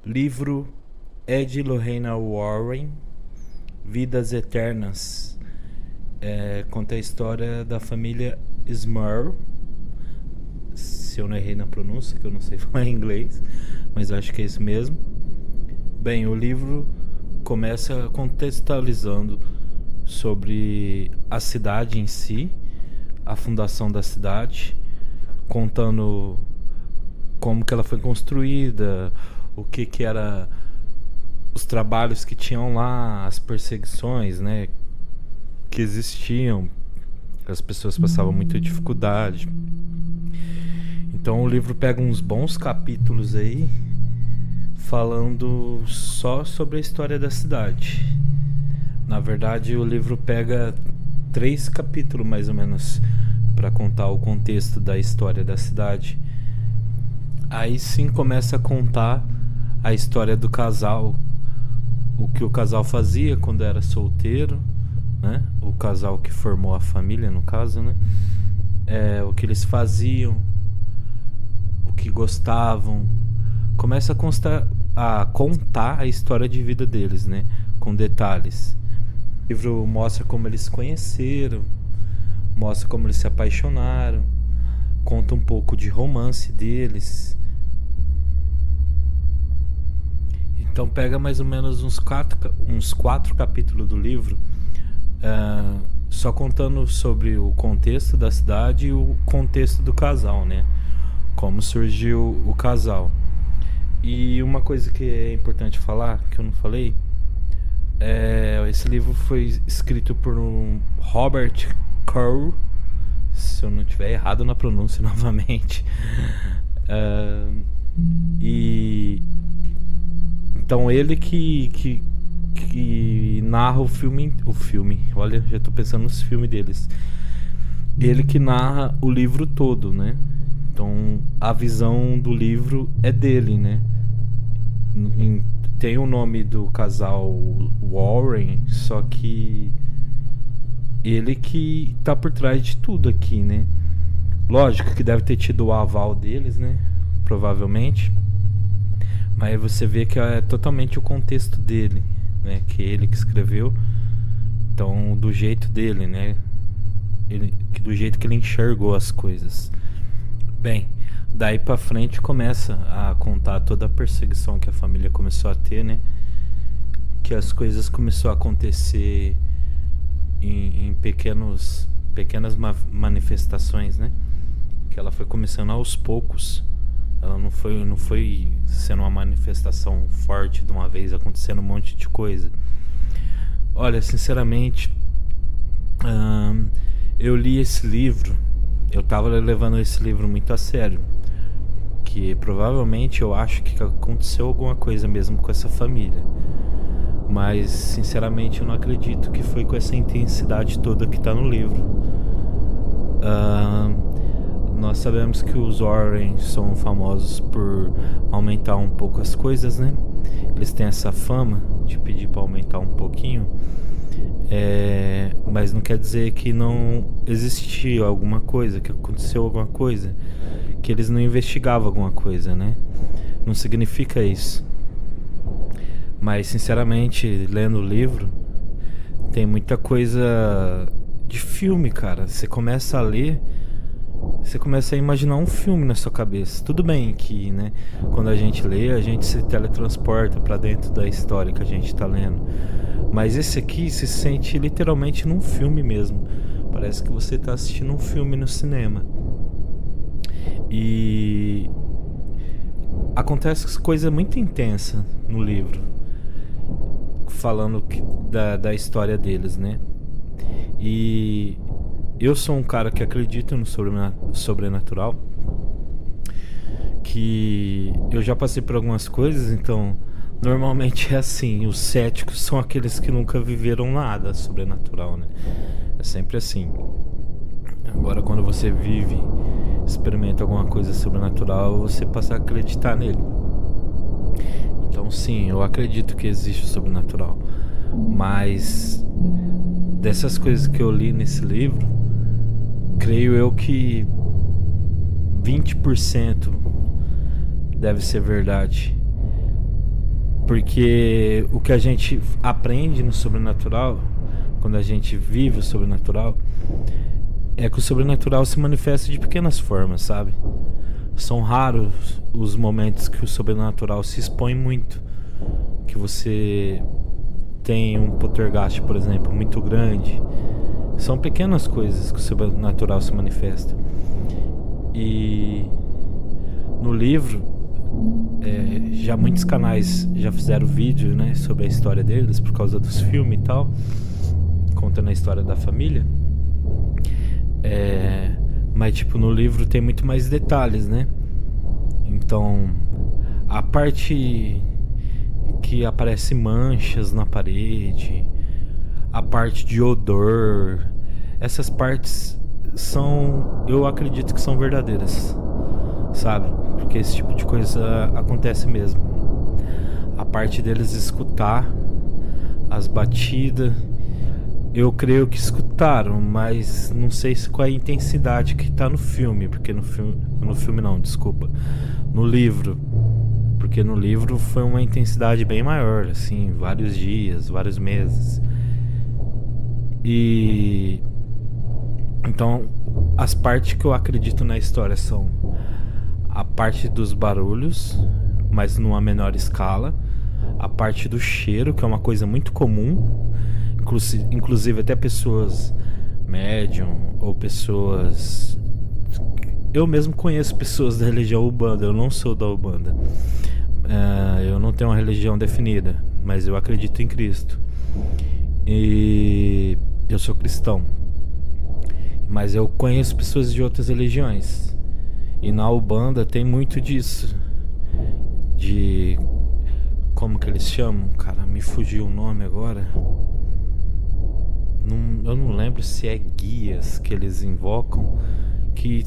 Livro Ed Lorraine Warren, Vidas Eternas. Conta a história da família Smurl. Se eu não errei na pronúncia, que eu não sei falar em inglês, mas acho que é isso mesmo. Bem, o livro começa contextualizando sobre a cidade em si, a fundação da cidade, contando como que ela foi construída, o que era os trabalhos que tinham lá, as perseguições, né, que existiam, as pessoas passavam muita dificuldade. Então o livro pega uns bons capítulos aí, falando só sobre a história da cidade. Na verdade, o livro pega 3 capítulos mais ou menos para contar o contexto da história da cidade. Aí sim começa a contar a história do casal, o que o casal fazia quando era solteiro, né? O casal que formou a família, no caso, né? O que eles faziam, o que gostavam. Começa a contar a história de vida deles, né? Com detalhes. O livro mostra como eles se conheceram, mostra como eles se apaixonaram, conta um pouco de romance deles. Então pega mais ou menos uns 4 capítulos do livro, só contando sobre o contexto da cidade e o contexto do casal, né? Como surgiu o casal. E uma coisa que é importante falar, que eu não falei, esse livro foi escrito por um Robert Curl, se eu não estiver errado na pronúncia novamente. E então ele que narra o filme. Olha, já tô pensando nos filmes deles. Ele que narra o livro todo, né? Então a visão do livro é dele, né? Tem o nome do casal Warren, só que ele que tá por trás de tudo aqui, né? Lógico que deve ter tido o aval deles, né? Provavelmente. Mas você vê que é totalmente o contexto dele, né? Que é ele que escreveu. Então, do jeito dele, né? Do jeito que ele enxergou as coisas. Bem, daí pra frente começa a contar toda a perseguição que a família começou a ter, né? Que as coisas começaram a acontecer em pequenas manifestações, né? Que ela foi começando aos poucos. Ela não foi sendo uma manifestação forte de uma vez, acontecendo um monte de coisa. Olha, sinceramente, eu li esse livro, eu tava levando esse livro muito a sério. Que provavelmente eu acho que aconteceu alguma coisa mesmo com essa família. Mas, sinceramente, eu não acredito que foi com essa intensidade toda que tá no livro. Nós sabemos que os Warren são famosos por aumentar um pouco as coisas, né? Eles têm essa fama de pedir para aumentar um pouquinho. Mas não quer dizer que não existiu alguma coisa, que aconteceu alguma coisa, que eles não investigavam alguma coisa, né? Não significa isso. Mas, sinceramente, lendo o livro, tem muita coisa de filme, cara. Você começa a ler, você começa a imaginar um filme na sua cabeça. Tudo bem que, né, quando a gente lê, a gente se teletransporta pra dentro da história que a gente tá lendo. Mas esse aqui se sente literalmente num filme mesmo. Parece que você tá assistindo um filme no cinema. E acontece coisa muito intensa no livro, falando da história deles, né? E eu sou um cara que acredita no sobrenatural, que eu já passei por algumas coisas, então normalmente é assim, os céticos são aqueles que nunca viveram nada sobrenatural, né? É sempre assim. Agora, quando você vive, experimenta alguma coisa sobrenatural, você passa a acreditar nele. Então sim, eu acredito que existe o sobrenatural. Mas dessas coisas que eu li nesse livro, creio eu que 20% deve ser verdade. Porque o que a gente aprende no sobrenatural, quando a gente vive o sobrenatural, é que o sobrenatural se manifesta de pequenas formas, sabe? São raros os momentos que o sobrenatural se expõe muito. Que você tem um poltergeist, por exemplo, muito grande. São pequenas coisas que o sobrenatural se manifesta. E no livro, já muitos canais já fizeram vídeo, né, sobre a história deles, por causa dos filmes e tal, contando a história da família. Mas tipo, no livro tem muito mais detalhes, né? Então, a parte que aparece manchas na parede, a parte de odor, essas partes eu acredito que são verdadeiras, sabe? Porque esse tipo de coisa acontece mesmo. A parte deles escutar as batidas, eu creio que escutaram, mas não sei se com a intensidade que tá no filme, porque no filme não, desculpa, no livro, porque no livro foi uma intensidade bem maior, assim, vários dias, vários meses. E então, as partes que eu acredito na história são a parte dos barulhos, mas numa menor escala, a parte do cheiro, que é uma coisa muito comum, inclusive até pessoas médium ou pessoas... Eu mesmo conheço pessoas da religião Umbanda, eu não sou da Umbanda. Eu não tenho uma religião definida, mas eu acredito em Cristo. E eu sou cristão. Mas eu conheço pessoas de outras religiões. E na Umbanda tem muito disso. De... Como que eles chamam? Cara, me fugiu o nome agora. Eu não lembro se é guias que eles invocam, que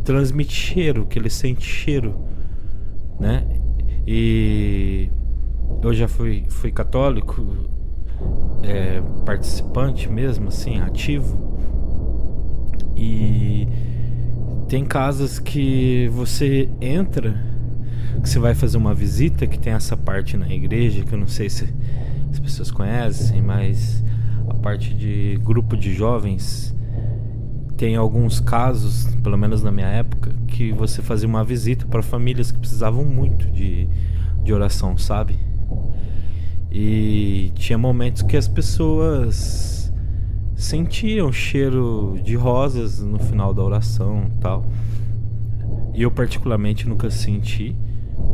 transmite cheiro, que eles sentem cheiro, né? E eu já fui católico, participante mesmo, assim, ativo. E tem casas que você entra, que você vai fazer uma visita, que tem essa parte na igreja, que eu não sei se as pessoas conhecem, mas a parte de grupo de jovens, tem alguns casos, pelo menos na minha época, que você fazia uma visita para famílias que precisavam muito de oração, sabe? E tinha momentos que as pessoas sentiam cheiro de rosas no final da oração e tal. E eu particularmente nunca senti,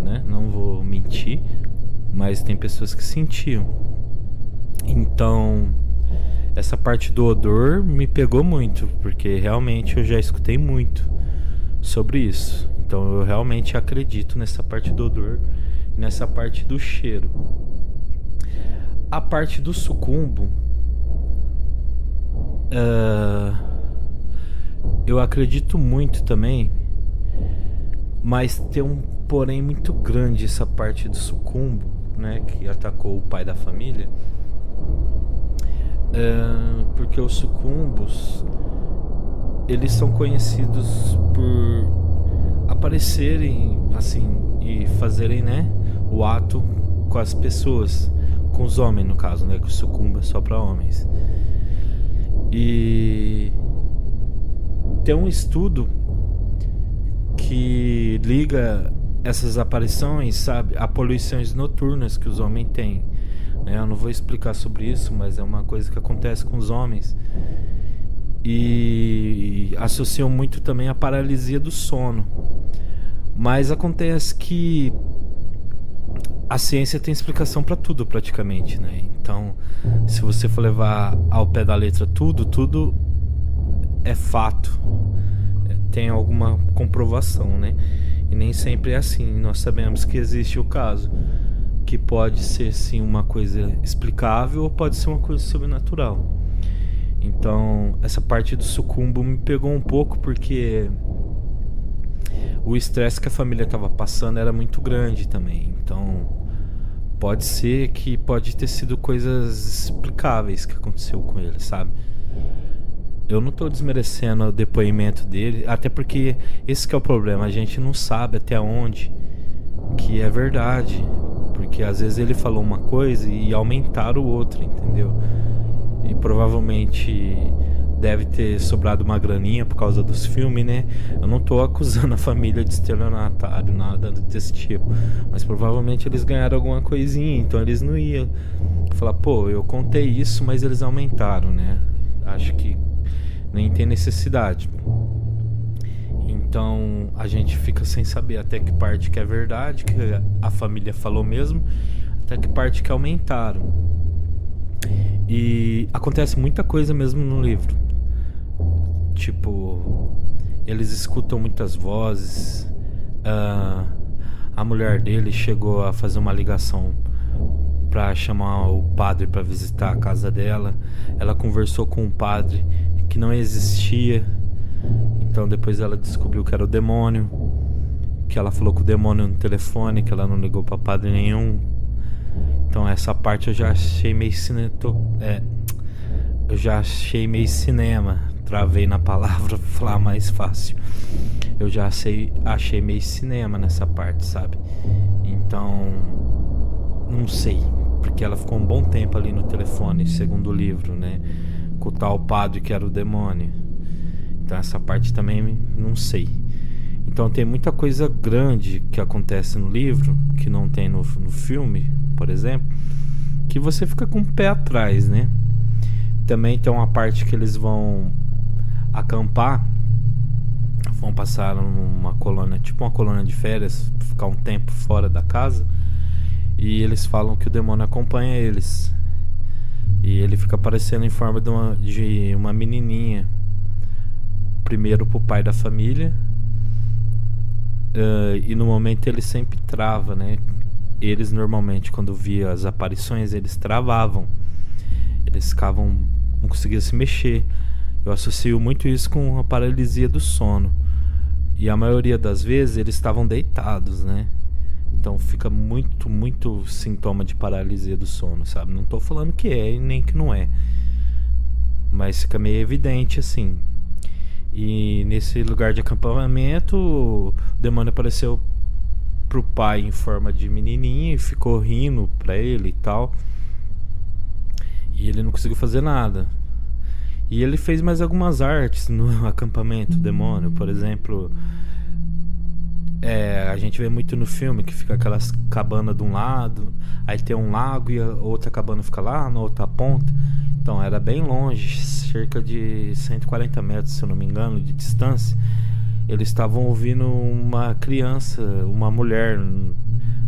né? Não vou mentir, mas tem pessoas que sentiam. Então, essa parte do odor me pegou muito, porque realmente eu já escutei muito sobre isso. Então eu realmente acredito nessa parte do odor e nessa parte do cheiro. A parte do sucumbo, eu acredito muito também, mas tem um porém muito grande essa parte do sucumbo, né, que atacou o pai da família. Porque os sucumbos, eles são conhecidos por aparecerem assim e fazerem, né, o ato com as pessoas, com os homens no caso, né, que o sucumbo é só para homens. E tem um estudo que liga essas aparições, sabe, a poluições noturnas que os homens têm. Eu não vou explicar sobre isso, mas é uma coisa que acontece com os homens. E associam muito também a paralisia do sono. Mas acontece que a ciência tem explicação para tudo praticamente, né? Então, se você for levar ao pé da letra tudo é fato. Tem alguma comprovação, né? E nem sempre é assim. Nós sabemos que existe o caso que pode ser sim uma coisa explicável ou pode ser uma coisa sobrenatural. Então essa parte do sucumbo me pegou um pouco, porque o estresse que a família estava passando era muito grande também. Então pode ser que pode ter sido coisas explicáveis que aconteceu com ele, sabe? Eu não estou desmerecendo o depoimento dele, até porque esse que é o problema, a gente não sabe até onde que é verdade. Porque porque às vezes ele falou uma coisa e aumentaram o outro, entendeu? E provavelmente deve ter sobrado uma graninha por causa dos filmes, né? Eu não tô acusando a família de estelionatário, nada desse tipo, mas provavelmente eles ganharam alguma coisinha, então eles não iam falar, pô, eu contei isso, mas eles aumentaram, né? Acho que nem tem necessidade. Então a gente fica sem saber até que parte que é verdade, que a família falou mesmo, até que parte que aumentaram. E acontece muita coisa mesmo no livro. Tipo, eles escutam muitas vozes. A mulher dele chegou a fazer uma ligação pra chamar o padre pra visitar a casa dela. Ela conversou com um padre que não existia. Então depois ela descobriu que era o demônio, que ela falou com o demônio no telefone, que ela não ligou pra padre nenhum. Então essa parte eu já achei meio cinema. Travei na palavra pra falar mais fácil. Eu já achei meio cinema nessa parte, sabe? Então não sei, porque ela ficou um bom tempo ali no telefone, segundo o livro, né? Com o tal padre que era o demônio. Então essa parte também não sei. Então tem muita coisa grande que acontece no livro, que não tem no filme, por exemplo, que você fica com o pé atrás, né? Também tem uma parte que eles vão acampar, vão passar numa colônia, tipo uma colônia de férias, ficar um tempo fora da casa, e eles falam que o demônio acompanha eles. E ele fica aparecendo em forma de uma menininha. Primeiro pro pai da família, e no momento ele sempre trava, né? Eles normalmente, quando via as aparições, eles travavam. Eles ficavam, não conseguiam se mexer. Eu associo muito isso com a paralisia do sono. E a maioria das vezes eles estavam deitados, né? Então fica muito sintoma de paralisia do sono, sabe? Não tô falando que é e nem que não é, mas fica meio evidente assim. E nesse lugar de acampamento, o demônio apareceu pro pai em forma de menininha e ficou rindo pra ele e tal. E ele não conseguiu fazer nada. E ele fez mais algumas artes no acampamento, o demônio, por exemplo. A gente vê muito no filme que fica aquelas cabanas de um lado, aí tem um lago e a outra cabana fica lá na outra ponta. Então era bem longe, cerca de 140 metros, se eu não me engano, de distância. Eles estavam ouvindo uma criança, uma mulher,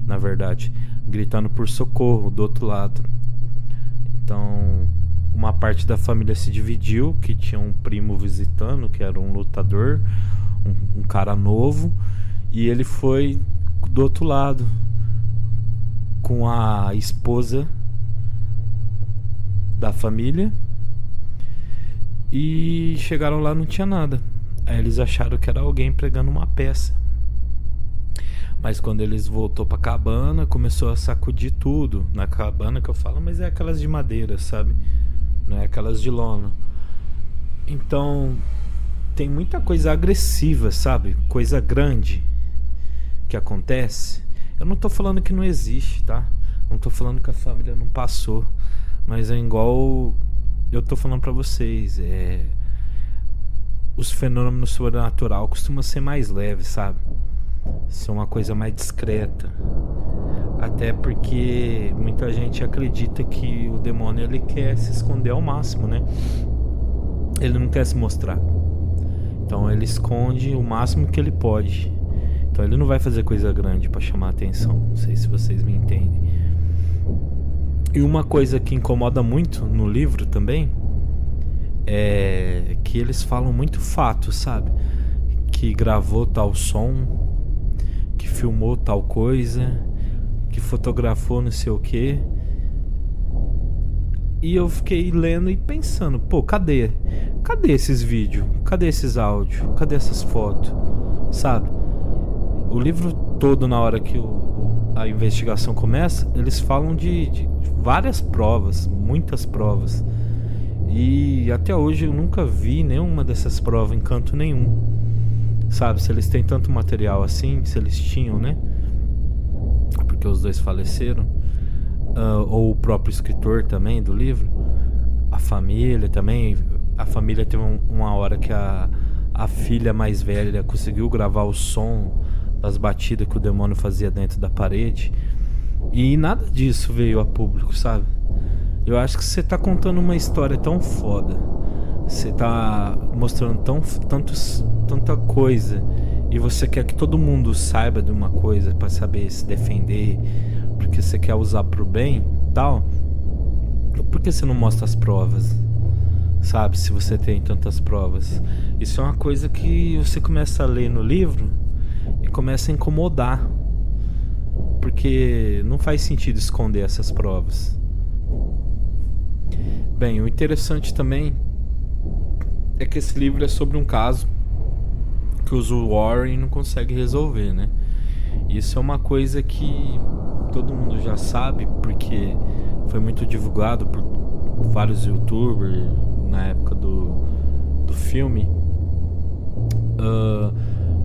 na verdade, gritando por socorro do outro lado. Então uma parte da família se dividiu, que tinha um primo visitando, que era um lutador, um cara novo, e ele foi do outro lado com a esposa da família, e chegaram lá, não tinha nada. Aí eles acharam que era alguém pregando uma peça, mas quando eles voltou pra cabana, começou a sacudir tudo. Na cabana que eu falo, mas é aquelas de madeira, sabe? Não é aquelas de lona. Então tem muita coisa agressiva, sabe? Coisa grande que acontece. Eu não tô falando que não existe, tá? Não tô falando que a família não passou, mas é igual eu tô falando pra vocês, os fenômenos sobrenatural costumam ser mais leves, sabe? Ser uma coisa mais discreta. Até porque muita gente acredita que o demônio, ele quer se esconder ao máximo, né? Ele não quer se mostrar. Então ele esconde o máximo que ele pode. Então ele não vai fazer coisa grande pra chamar a atenção. Não sei se vocês me entendem. E uma coisa que incomoda muito no livro também é que eles falam muito fato, sabe? Que gravou tal som, que filmou tal coisa, que fotografou não sei o que. E eu fiquei lendo e pensando, pô, cadê esses vídeos? Cadê esses áudios? Cadê essas fotos? Sabe? O livro todo, na hora que a investigação começa, eles falam de várias provas, muitas provas. E até hoje eu nunca vi nenhuma dessas provas em canto nenhum. Sabe, se eles têm tanto material assim, se eles tinham, né? porque os dois faleceram, ou o próprio escritor também do livro, a família também. A família teve uma hora que a filha mais velha conseguiu gravar o som das batidas que o demônio fazia dentro da parede, e nada disso veio a público, sabe? Eu acho que você tá contando uma história tão foda, você tá mostrando tanta coisa, e você quer que todo mundo saiba de uma coisa pra saber se defender, porque você quer usar pro bem, tal. Por que você não mostra as provas? Sabe, se você tem tantas provas. Isso é uma coisa que você começa a ler no livro e começa a incomodar, porque não faz sentido esconder essas provas. Bem, o interessante também é que esse livro é sobre um caso que os Warren não conseguem resolver, né? Isso é uma coisa que todo mundo já sabe, porque foi muito divulgado por vários youtubers na época do filme.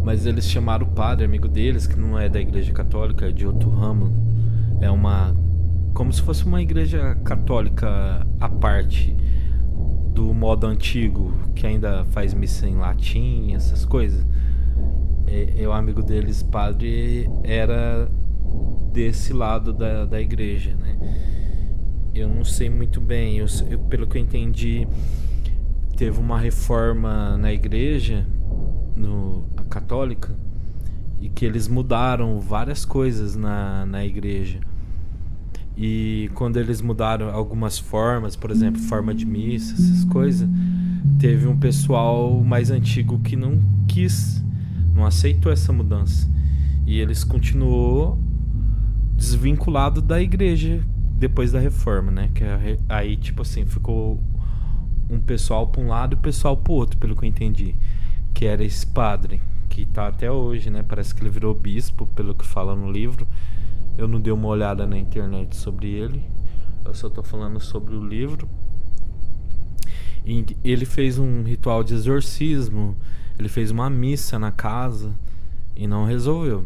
Mas eles chamaram o padre, amigo deles, que não é da igreja católica, é de outro ramo. É como se fosse uma igreja católica à parte, do modo antigo, que ainda faz missa em latim, essas coisas. O amigo deles, padre, era desse lado da igreja, né? Eu não sei muito bem, pelo que eu entendi, teve uma reforma na igreja, a católica, e que eles mudaram várias coisas na igreja. E quando eles mudaram algumas formas, por exemplo, forma de missa, essas coisas, teve um pessoal mais antigo que não aceitou essa mudança. E eles continuou desvinculado da igreja depois da reforma, né? Que aí, tipo assim, ficou um pessoal pra um lado e o pessoal pro outro, pelo que eu entendi. Que era esse padre, que tá até hoje, né? Parece que ele virou bispo, pelo que fala no livro. Eu não dei uma olhada na internet sobre ele, eu só tô falando sobre o livro. E ele fez um ritual de exorcismo, ele fez uma missa na casa e não resolveu.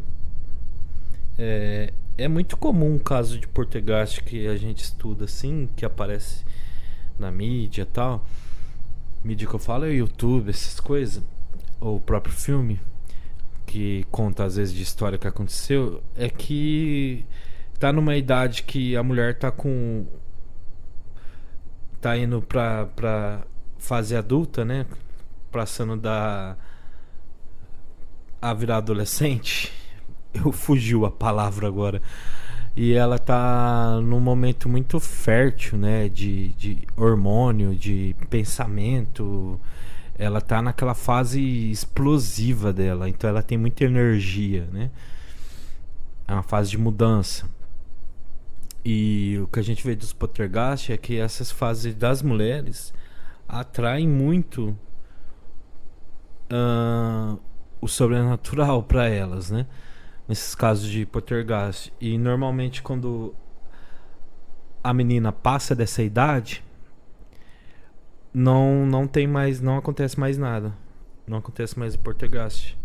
É muito comum um caso de poltergeist que a gente estuda assim, que aparece na mídia e tal. Mídia que eu falo é o YouTube, essas coisas, ou o próprio filme, que conta às vezes de história que aconteceu. É que tá numa idade que a mulher tá indo pra fase adulta, né? Passando a virar adolescente. Fugiu a palavra agora. E ela tá num momento muito fértil, né? De hormônio, de pensamento. Ela tá naquela fase explosiva dela. Então ela tem muita energia, né? É uma fase de mudança. E o que a gente vê dos poltergeist é que essas fases das mulheres atraem muito o sobrenatural para elas, né? Nesses casos de poltergeist. E normalmente quando a menina passa dessa idade, não tem mais, não acontece mais nada, não acontece mais o poltergeist.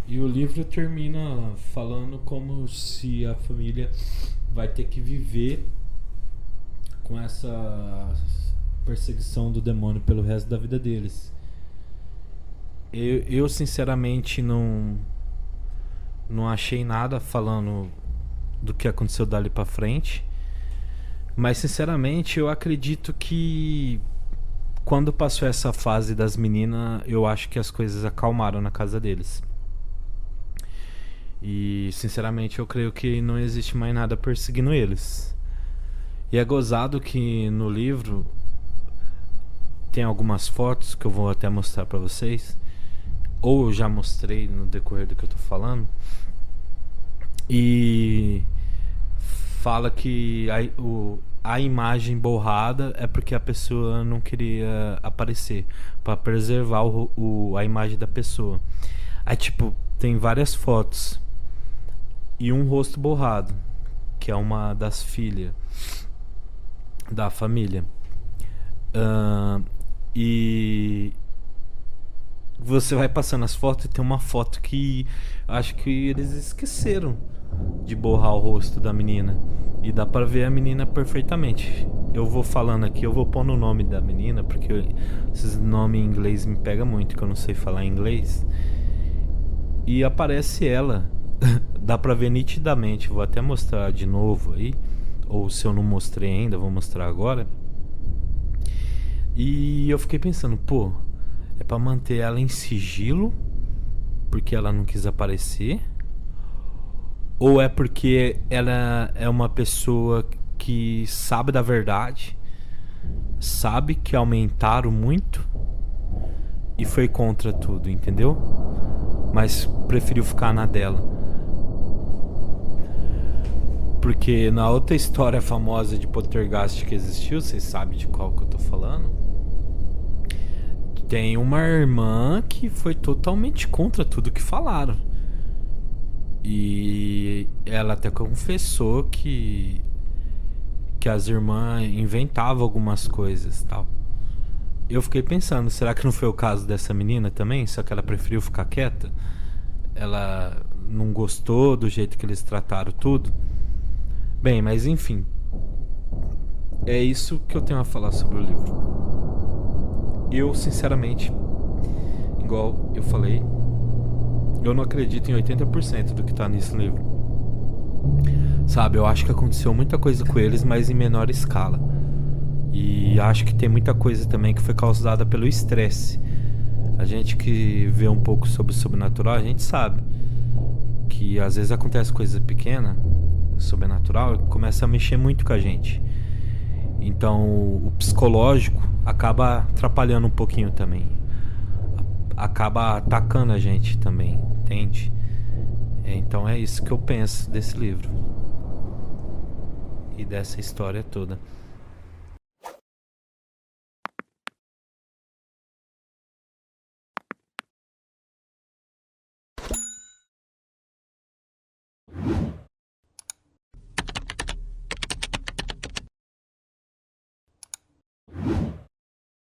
E o livro termina falando como se a família vai ter que viver com essa perseguição do demônio pelo resto da vida deles. Eu sinceramente não achei nada falando do que aconteceu dali pra frente, mas sinceramente eu acredito que quando passou essa fase das meninas, eu acho que as coisas acalmaram na casa deles. E sinceramente eu creio que não existe mais nada perseguindo eles. E é gozado que no livro tem algumas fotos que eu vou até mostrar pra vocês, ou eu já mostrei no decorrer do que eu tô falando. E fala que a imagem borrada é porque a pessoa não queria aparecer, pra preservar a imagem da pessoa. Aí tipo, tem várias fotos e um rosto borrado, que é uma das filhas da família. E você vai passando as fotos e tem uma foto que acho que eles esqueceram. de borrar o rosto da menina. E dá pra ver a menina perfeitamente. Eu vou falando aqui, eu vou pondo o nome da menina, porque esses nomes em inglês me pega muito, que eu não sei falar inglês. E aparece ela. Dá pra ver nitidamente. Vou até mostrar de novo aí. Ou se eu não mostrei ainda, vou mostrar agora. E eu fiquei pensando, pô, é pra manter ela em sigilo, porque ela não quis aparecer? Ou é porque ela é uma pessoa que sabe da verdade, sabe que aumentaram muito e foi contra tudo, entendeu? Mas preferiu ficar na dela. Porque na outra história famosa de Poltergeist que existiu, vocês sabem de qual que eu tô falando? Tem uma irmã que foi totalmente contra tudo que falaram. E ela até confessou que as irmãs inventavam algumas coisas, tal. Eu fiquei pensando, será que não foi o caso dessa menina também? Só que ela preferiu ficar quieta? Ela não gostou do jeito que eles trataram tudo? Bem, mas enfim. É isso que eu tenho a falar sobre o livro. Eu, sinceramente, igual eu falei, eu não acredito em 80% do que tá nesse livro. Sabe, eu acho que aconteceu muita coisa com eles, mas em menor escala. E acho que tem muita coisa também que foi causada pelo estresse. A gente que vê um pouco sobre o sobrenatural, a gente sabe que às vezes acontece coisa pequena, sobrenatural, e começa a mexer muito com a gente. Então o psicológico acaba atrapalhando um pouquinho também. Acaba atacando a gente também, entende? Então é isso que eu penso desse livro e dessa história toda.